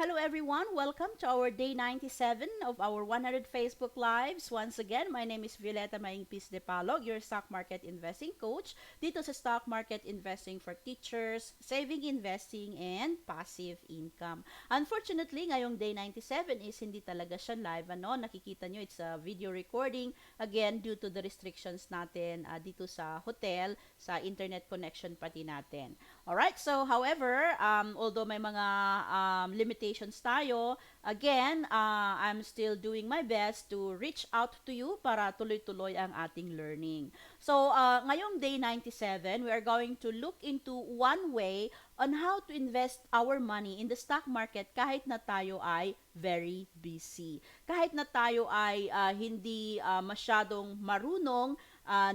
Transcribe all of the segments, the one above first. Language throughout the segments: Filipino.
Hello everyone, welcome to our day 97 of our 100 Facebook Lives. Once again, my name is Violeta Maingpis de Palog, your stock market investing coach dito sa Stock Market Investing for Teachers, Saving Investing, and Passive Income. Unfortunately, ngayong day 97 is hindi talaga siya live. Nakikita nyo, it's a video recording. Again, due to the restrictions natin dito sa hotel, sa internet connection pati natin. Alright, so however, although may mga limitations tayo, again, I'm still doing my best to reach out to you para tuloy-tuloy ang ating learning. So, ngayong day 97, we are going to look into one way on how to invest our money in the stock market kahit na tayo ay very busy. Kahit na tayo ay hindi masyadong marunong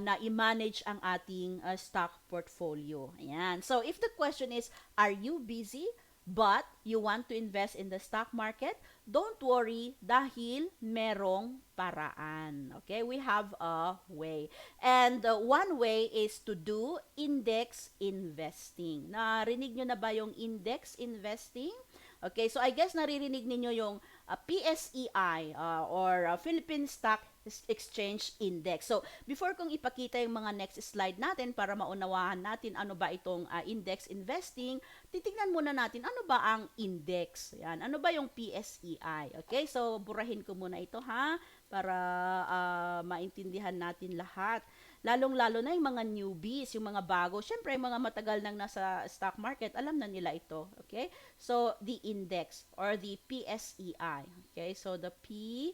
na i-manage ang ating stock portfolio. Ayan. So, if the question is, are you busy but you want to invest in the stock market? Don't worry dahil merong paraan. Okay? We have a way. And one way is to do index investing. Narinig nyo na ba yung index investing? Okay, so I guess naririnig ninyo yung PSEI or Philippine Stock Exchange Index. So, before kong ipakita yung mga next slide natin para maunawahan natin ano ba itong index investing, titignan muna natin ano ba ang index. Yan, ano ba yung PSEI? Okay, so burahin ko muna ito ha para maintindihan natin lahat. Lalong-lalo na yung mga newbies, yung mga bago. Siyempre, yung mga matagal nang nasa stock market, alam na nila ito. Okay? So, the index or the PSEI. Okay? So, the PSEI.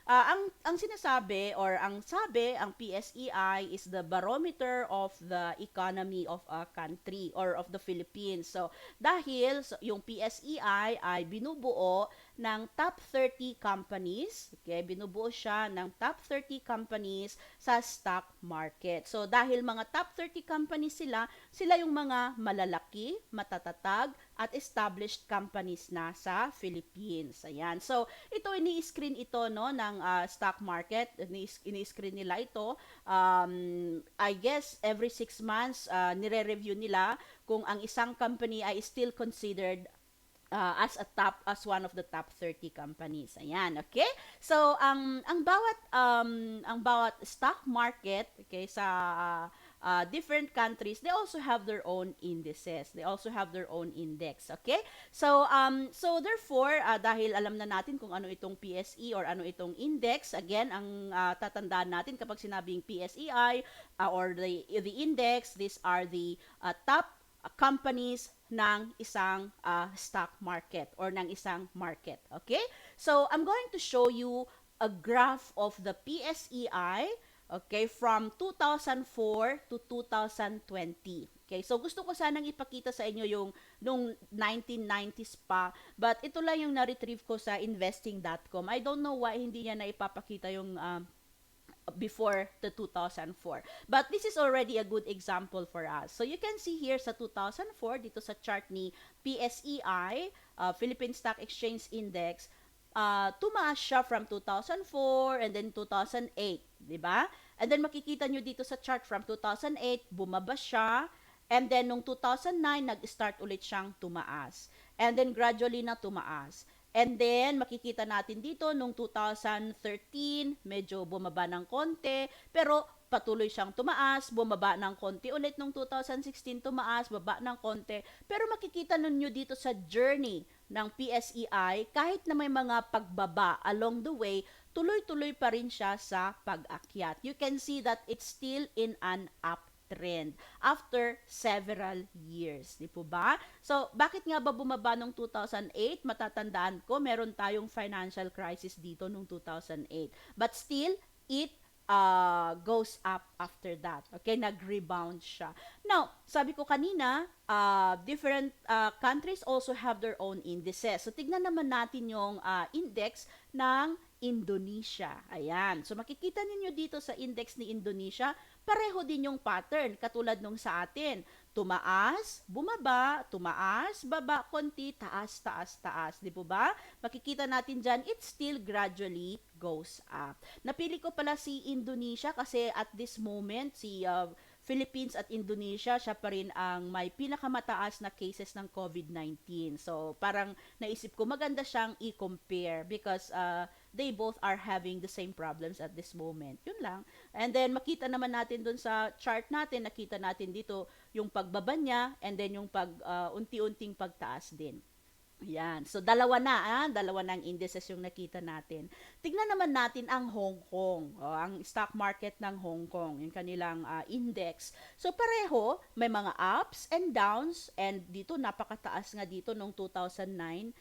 Ang sinasabi or ang sabi, ang PSEI is the barometer of the economy of a country or of the Philippines. So, dahil yung PSEI ay binubuo ng top 30 companies, okay, binubuo siya ng top 30 companies sa stock market. So, dahil mga top 30 companies sila yung mga malalaki, matatatag, at established companies na sa Philippines. Ayan. So, ito ini-screen ito no ng stock market. Ini-screen nila ito. I guess every 6 months nire-review nila kung ang isang company ay still considered as one of the top 30 companies. Ayan, okay? So ang bawat stock market, okay, sa different countries, they also have their own indices. They also have their own index, okay? So therefore, dahil alam na natin kung ano itong PSE or ano itong index, again, ang tatandaan natin kapag sinabing PSEI or the index, these are the top companies ng isang stock market or ng isang market. Okay? So, I'm going to show you a graph of the PSEI, okay, from 2004 to 2020. Okay, so gusto ko sanang ipakita sa inyo yung nung 1990s pa, but ito lang yung na-retrieve ko sa investing.com. I don't know why hindi niya na ipapakita yung before the 2004. But this is already a good example for us. So you can see here sa 2004, dito sa chart ni PSEI, Philippine Stock Exchange Index, tumaas siya from 2004 and then 2008, di ba? And then makikita nyo dito sa chart from 2008, bumaba siya, and then nung 2009, nag-start ulit siyang tumaas. And then gradually na tumaas. And then, makikita natin dito, nung 2013, medyo bumaba ng konti, pero patuloy siyang tumaas, bumaba ng konti ulit nung 2016, tumaas, baba ng konti. Pero makikita ninyo dito sa journey ng PSEI, kahit na may mga pagbaba along the way, tuloy-tuloy pa rin siya sa pag-akyat. You can see that it's still in an up trend after several years. Di po ba? So, bakit nga ba bumaba nung 2008? Matatandaan ko, meron tayong financial crisis dito nung 2008. But still, it goes up after that. Okay, nag-rebound siya. Now, sabi ko kanina, different countries also have their own indices. So, tignan naman natin yung index ng Indonesia. Ayan. So, makikita ninyo dito sa index ni Indonesia, pareho din yung pattern, katulad nung sa atin. Tumaas, bumaba, tumaas, baba, konti, taas, taas, taas. Di po ba? Makikita natin dyan, it still gradually goes up. Napili ko pala si Indonesia kasi at this moment, si Philippines at Indonesia, siya pa rin ang may pinakamataas na cases ng COVID-19. So, parang naisip ko maganda siyang i-compare because they both are having the same problems at this moment. Yun lang. And then, makita naman natin dun sa chart natin, nakita natin dito yung pagbaba niya and then yung unti-unting pagtaas din. Yan. So, dalawa na ang indices yung nakita natin. Tignan naman natin ang Hong Kong, ang stock market ng Hong Kong, yung kanilang index. So, pareho, may mga ups and downs, and dito, napakataas nga dito noong 2009.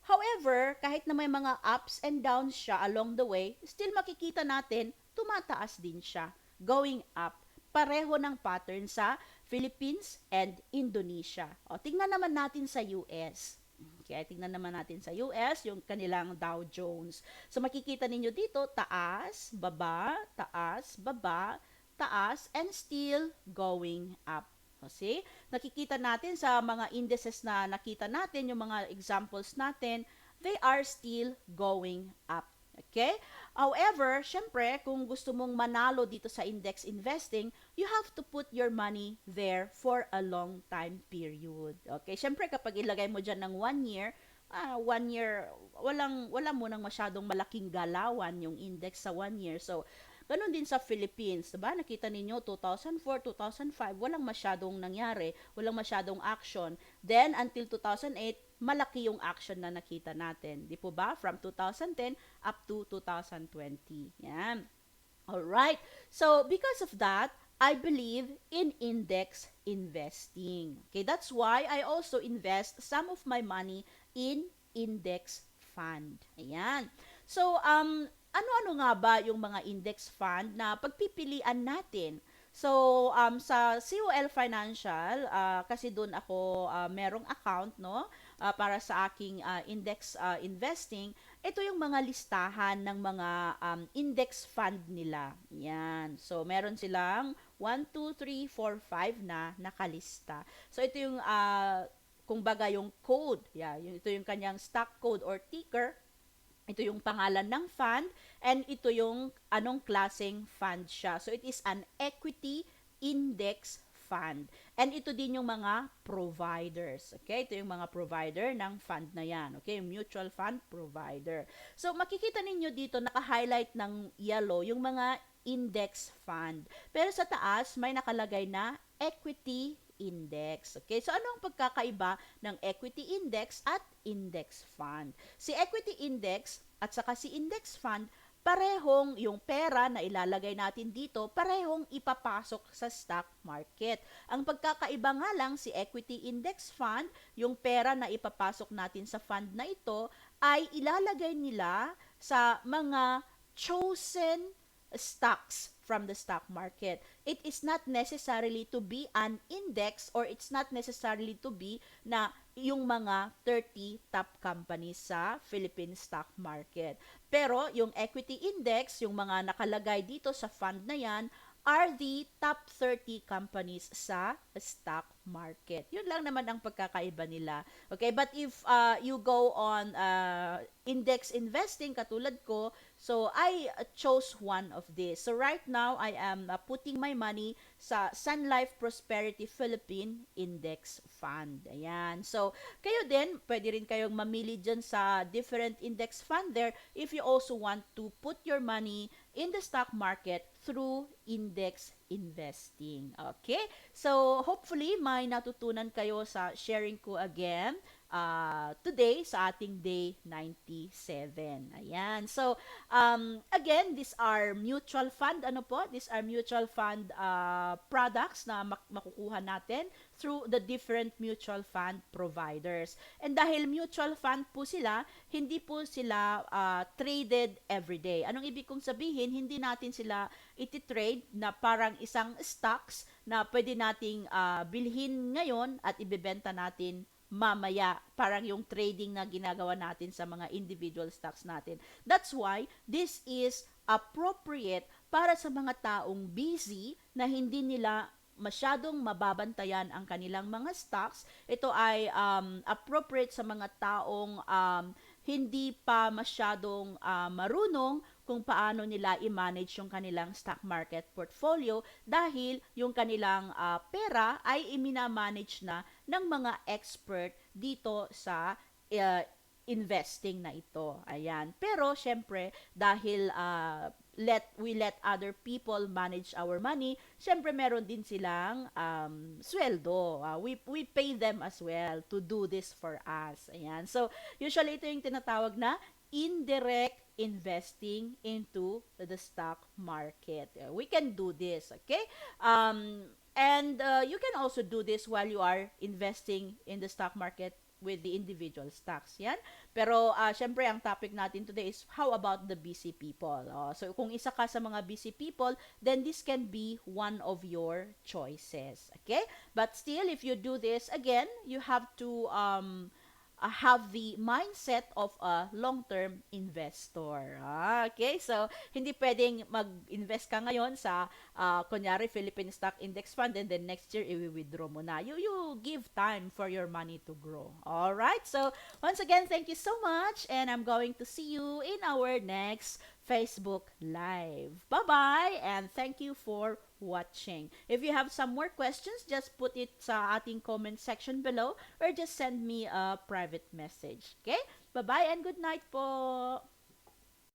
However, kahit na may mga ups and downs siya along the way, still makikita natin, tumataas din siya, going up. Pareho ng pattern sa Philippines and Indonesia. O, tingnan naman natin sa US. Okay, tingnan naman natin sa US, yung kanilang Dow Jones. So, makikita ninyo dito, taas, baba, taas, and still going up. See? Nakikita natin sa mga indices na nakita natin, yung mga examples natin, they are still going up. Okay? However, syempre, kung gusto mong manalo dito sa index investing, you have to put your money there for a long time period. Okay? Syempre, kapag ilagay mo dyan ng 1 year, 1 year, wala mo nang masyadong malaking galawan yung index sa 1 year. So, ganun din sa Philippines, diba? Nakita ninyo, 2004, 2005, walang masyadong nangyari, walang masyadong action. Then, until 2008, malaki yung action na nakita natin. Di po ba? From 2010 up to 2020. Yan. Alright. So, because of that, I believe in index investing. Okay, that's why I also invest some of my money in index fund. Ayan. So, ano-ano nga ba yung mga index fund na pagpipilian natin? So, sa COL Financial, kasi doon ako merong account, no? Para sa aking index investing, ito yung mga listahan ng mga index fund nila. Yan. So, meron silang 1, 2, 3, 4, 5 na nakalista. So, ito yung, kung baga yung code. Yeah, ito yung kanyang stock code or ticker. Ito yung pangalan ng fund, and ito yung anong klaseng fund siya. So, it is an equity index fund. And ito din yung mga providers. Okay? Ito yung mga provider ng fund na yan. Okay? Mutual fund provider. So, makikita ninyo dito, naka-highlight ng yellow, yung mga index fund. Pero sa taas, may nakalagay na equity index. Okay? So, ano ang pagkakaiba ng equity index at index fund? Si equity index at saka si index fund, parehong yung pera na ilalagay natin dito, parehong ipapasok sa stock market. Ang pagkakaiba nga lang, si equity index fund, yung pera na ipapasok natin sa fund na ito, ay ilalagay nila sa mga chosen stocks from the stock market. It is not necessarily to be an index, or it's not necessarily to be na yung mga 30 top companies sa Philippine stock market. Pero yung equity index, yung mga nakalagay dito sa fund na yan, are the top 30 companies sa stock market. Yun lang naman ang pagkakaiba nila. Okay, but if you go on index investing katulad ko, so I chose one of this. So right now, I am putting my money sa Sun Life Prosperity Philippine Index Fund. Ayan. So, kayo din, pwede rin kayong mamili dyan sa different index fund there if you also want to put your money in the stock market through index investing. Okay? So, hopefully, may natutunan kayo sa sharing ko again today sa ating day 97. Ayan. So, again, these are mutual fund. Ano po? These are mutual fund products na makukuha natin through the different mutual fund providers. And dahil mutual fund po sila, hindi po sila traded everyday. Anong ibig kong sabihin? Hindi natin sila iti-trade na parang isang stocks na pwede nating bilhin ngayon at ibebenta natin mamaya, parang yung trading na ginagawa natin sa mga individual stocks natin. That's why this is appropriate para sa mga taong busy na hindi nila masyadong mababantayan ang kanilang mga stocks. Ito ay appropriate sa mga taong hindi pa masyadong marunong kung paano nila i-manage yung kanilang stock market portfolio dahil yung kanilang pera ay iminamanage na ng mga expert dito sa uh, investing na ito. Ayan. Pero syempre dahil we let other people manage our money, syempre meron din silang sweldo. We pay them as well to do this for us. Ayan. So usually ito yung tinatawag na indirect investing into the stock market. We can do this, okay? And you can also do this while you are investing in the stock market with the individual stocks. Yan. Pero syempre ang topic natin today is how about the busy people? So kung isa ka sa mga busy people, then this can be one of your choices. Okay? But still, if you do this again, you have to have the mindset of a long-term investor. Okay? So, hindi pwedeng mag-invest ka ngayon sa, kunyari, Philippine Stock Index Fund and then next year, i-withdraw mo na. You give time for your money to grow. Alright? So, once again, thank you so much and I'm going to see you in our next Facebook Live. Bye-bye and thank you for watching. If you have some more questions, just put it sa ating comment section below or just send me a private message. Okay? Bye-bye and good night po!